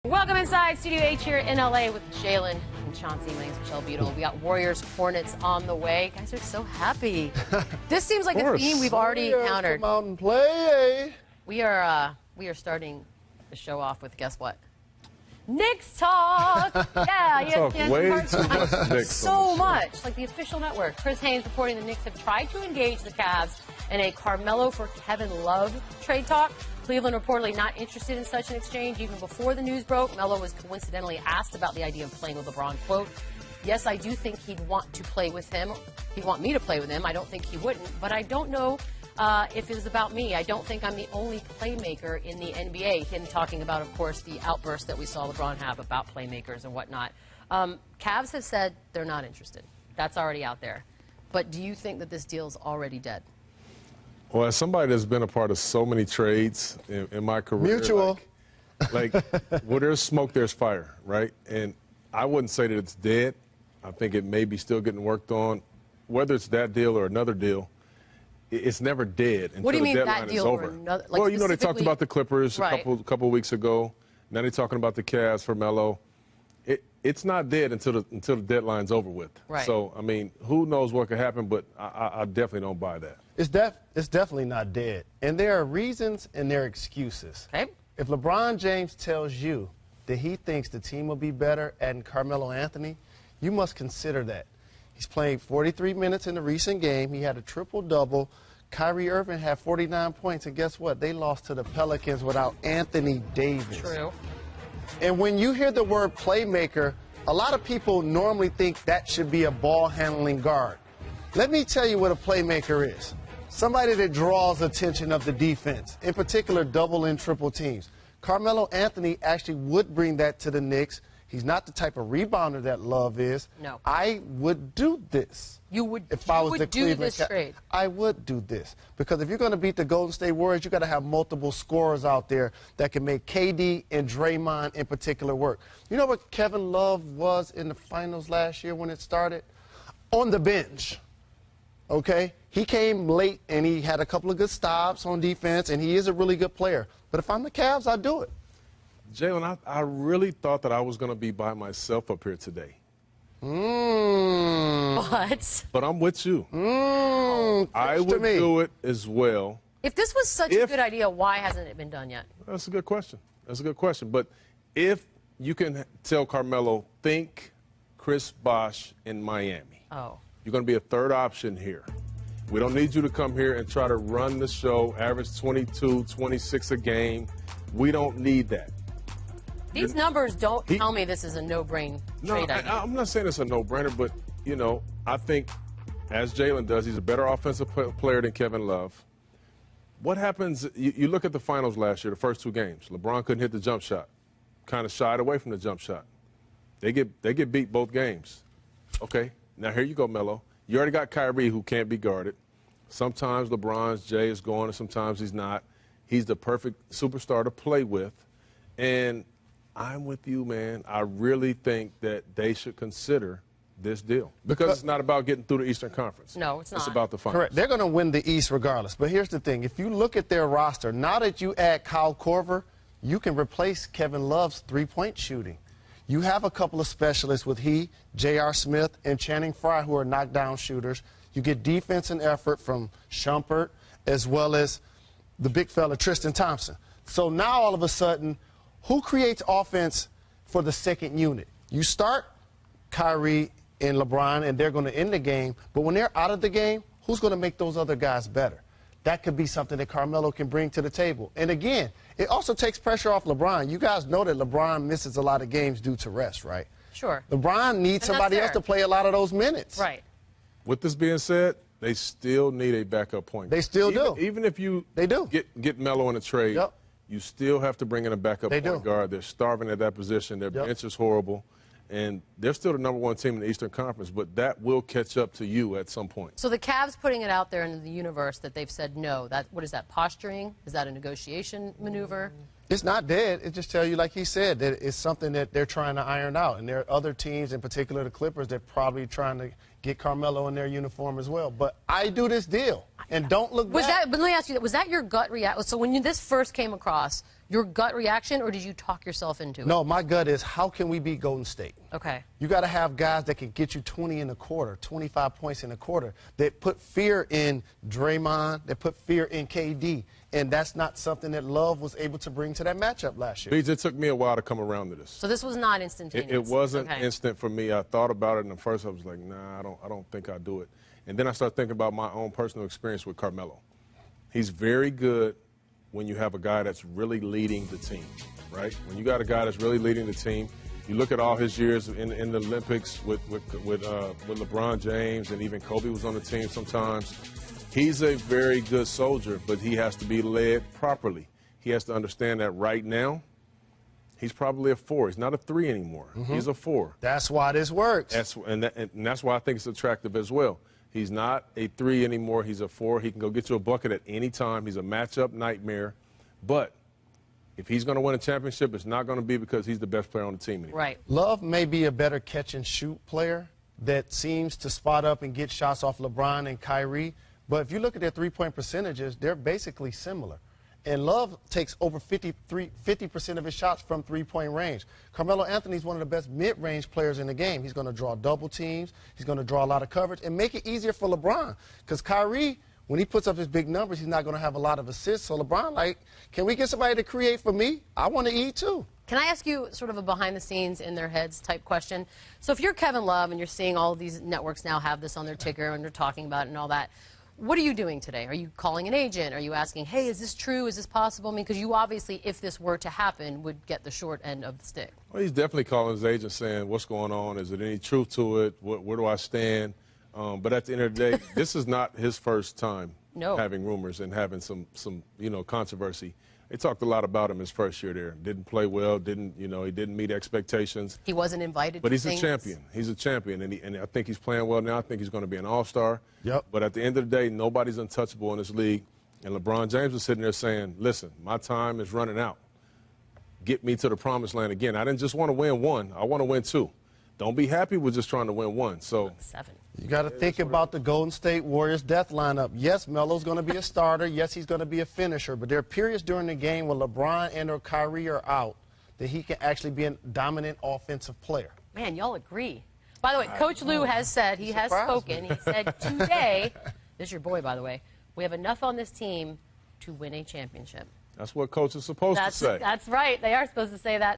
Welcome inside Studio H here in LA with Jalen and Chauncey. My name's Michelle Beadle. We got Warriors Hornets on the way. Guys are so happy. This seems like a theme we've already encountered. Come out and play. We are starting the show off with, guess what? Knicks talk. Yeah, ESPN so much, like the official network. Chris Haynes reporting the Knicks have tried to engage the Cavs in a Carmelo for Kevin Love trade talk. Cleveland reportedly not interested in such an exchange. Even before the news broke, Melo was coincidentally asked about the idea of playing with LeBron. Quote, yes, I do think he'd want to play with him. He'd want me to play with him. I don't think he wouldn't, but I don't know if it was about me. I don't think I'm the only playmaker in the NBA. Him talking about, of course, the outburst that we saw LeBron have about playmakers and whatnot. Cavs have said they're not interested. That's already out there. But do you think that this deal's already dead? Well, as somebody that's been a part of so many trades in my career, mutual, like where there's smoke, there's fire, right? And I wouldn't say that it's dead. I think it may be still getting worked on. Whether it's that deal or another deal, it's never dead until the deadline is over. Like, well, you know, they talked about the Clippers a couple of weeks ago. Now they're talking about the Cavs for Melo. It's not dead until the deadline's over with. Right. So, I mean, who knows what could happen, but I definitely don't buy that. It's definitely not dead. And there are reasons and there are excuses. Okay. If LeBron James tells you that he thinks the team will be better adding Carmelo Anthony, you must consider that. He's playing 43 minutes in the recent game. He had a triple-double. Kyrie Irving had 49 points, and guess what? They lost to the Pelicans without Anthony Davis. True. And when you hear the word playmaker, a lot of people normally think that should be a ball-handling guard. Let me tell you what a playmaker is. Somebody that draws attention of the defense, in particular double and triple teams. Carmelo Anthony actually would bring that to the Knicks. He's not the type of rebounder that Love is. No. I would do this. You would, if I was the Cleveland this trade. I would do this. Because if you're going to beat the Golden State Warriors, you got to have multiple scorers out there that can make KD and Draymond in particular work. You know what Kevin Love was in the finals last year when it started? On the bench. Okay? He came late and he had a couple of good stops on defense, and he is a really good player. But if I'm the Cavs, I'd do it. Jalen, I really thought that I was going to be by myself up here today. What? But I'm with you. I would do it as well. If this was such a good idea, why hasn't it been done yet? That's a good question. That's a good question. But if you can tell Carmelo, think Chris Bosh in Miami. Oh. You're going to be a third option here. We don't need you to come here and try to run the show, average 22, 26 a game. We don't need that. These numbers don't tell me this is a no-brain trade idea. I'm not saying it's a no-brainer, but, you know, I think, as Jalen does, he's a better offensive player than Kevin Love. What happens, you look at the finals last year, the first two games. LeBron couldn't hit the jump shot, kind of shied away from the jump shot. They get beat both games. Okay, now here you go, Melo. You already got Kyrie, who can't be guarded. Sometimes Jay is going, and sometimes he's not. He's the perfect superstar to play with. And I'm with you, man. I really think that they should consider this deal. Because it's not about getting through the Eastern Conference. No, it's not. It's about the finals. Correct. They're going to win the East regardless. But here's the thing. If you look at their roster, now that you add Kyle Korver, you can replace Kevin Love's three-point shooting. You have a couple of specialists with J.R. Smith, and Channing Frye, who are knockdown shooters. You get defense and effort from Shumpert, as well as the big fella, Tristan Thompson. So now, all of a sudden, who creates offense for the second unit? You start Kyrie and LeBron, and they're going to end the game. But when they're out of the game, who's going to make those other guys better? That could be something that Carmelo can bring to the table. And again, it also takes pressure off LeBron. You guys know that LeBron misses a lot of games due to rest, right? Sure. LeBron needs somebody else to play a lot of those minutes. Right. With this being said, they still need a backup point. They still do. Even if you get Melo in a trade, you still have to bring in a backup point guard. They're starving at that position. Their bench is horrible. And they're still the #1 team in the Eastern Conference, but that will catch up to you at some point. So the Cavs putting it out there in the universe that they've said no, what is that, posturing? Is that a negotiation maneuver? It's not dead. It just tells you, like he said, that it's something that they're trying to iron out. And there are other teams, in particular the Clippers, that are probably trying to get Carmelo in their uniform as well. But I do this deal, and don't look back. But let me ask you, was that your gut reaction? So when this first came across, your gut reaction, or did you talk yourself into it? No, my gut is, how can we beat Golden State? Okay. You got to have guys that can get you 20 in a quarter, 25 points in a quarter, that put fear in Draymond, that put fear in KD, and that's not something that Love was able to bring to that matchup last year. Beats, it took me a while to come around to this. So this was not instantaneous. It wasn't instant for me. I thought about it, and at first I was like, nah, I don't think I'll do it. And then I started thinking about my own personal experience with Carmelo. He's very good when you have a guy that's really leading the team, right? When you got a guy that's really leading the team, you look at all his years in the Olympics with LeBron James, and even Kobe was on the team sometimes. He's a very good soldier, but he has to be led properly. He has to understand that right now, he's probably a 4. He's not a 3 anymore. He's a 4. That's why this works. And that's why I think it's attractive as well. He's not a 3 anymore. He's a 4. He can go get you a bucket at any time. He's a matchup nightmare. But if he's going to win a championship, it's not going to be because he's the best player on the team anymore. Right. Love may be a better catch-and-shoot player that seems to spot up and get shots off LeBron and Kyrie. But if you look at their three-point percentages, they're basically similar. And Love takes over 50% of his shots from three-point range. Carmelo Anthony's one of the best mid-range players in the game. He's going to draw double teams. He's going to draw a lot of coverage and make it easier for LeBron. Because Kyrie, when he puts up his big numbers, he's not going to have a lot of assists. So LeBron, like, can we get somebody to create for me? I want to eat too. Can I ask you sort of a behind-the-scenes, in-their-heads type question? So if you're Kevin Love and you're seeing all of these networks now have this on their ticker and they're talking about it and all that, what are you doing today? Are you calling an agent? Are you asking, hey, is this true? Is this possible? I mean, because you obviously, if this were to happen, would get the short end of the stick. Well, he's definitely calling his agent saying, what's going on? Is there any truth to it? Where do I stand? But at the end of the day, this is not his first time having rumors and having some controversy. They talked a lot about him his first year there. Didn't play well, he didn't meet expectations. He wasn't invited But to he's a champion. He's a champion, and I think he's playing well now. I think he's going to be an all-star. Yep. But at the end of the day, nobody's untouchable in this league. And LeBron James was sitting there saying, listen, my time is running out. Get me to the promised land again. I didn't just want to win 1. I want to win 2. Don't be happy with just trying to win 1. So 7. You got to think about the Golden State Warriors death lineup. Yes, Melo's going to be a starter. Yes, he's going to be a finisher. But there are periods during the game when LeBron and or Kyrie are out that he can actually be a dominant offensive player. Man, y'all agree. By the way, Coach Lou has said, he has spoken. He said today, this is your boy, by the way, we have enough on this team to win a championship. That's what coach is supposed to say. That's right. They are supposed to say that.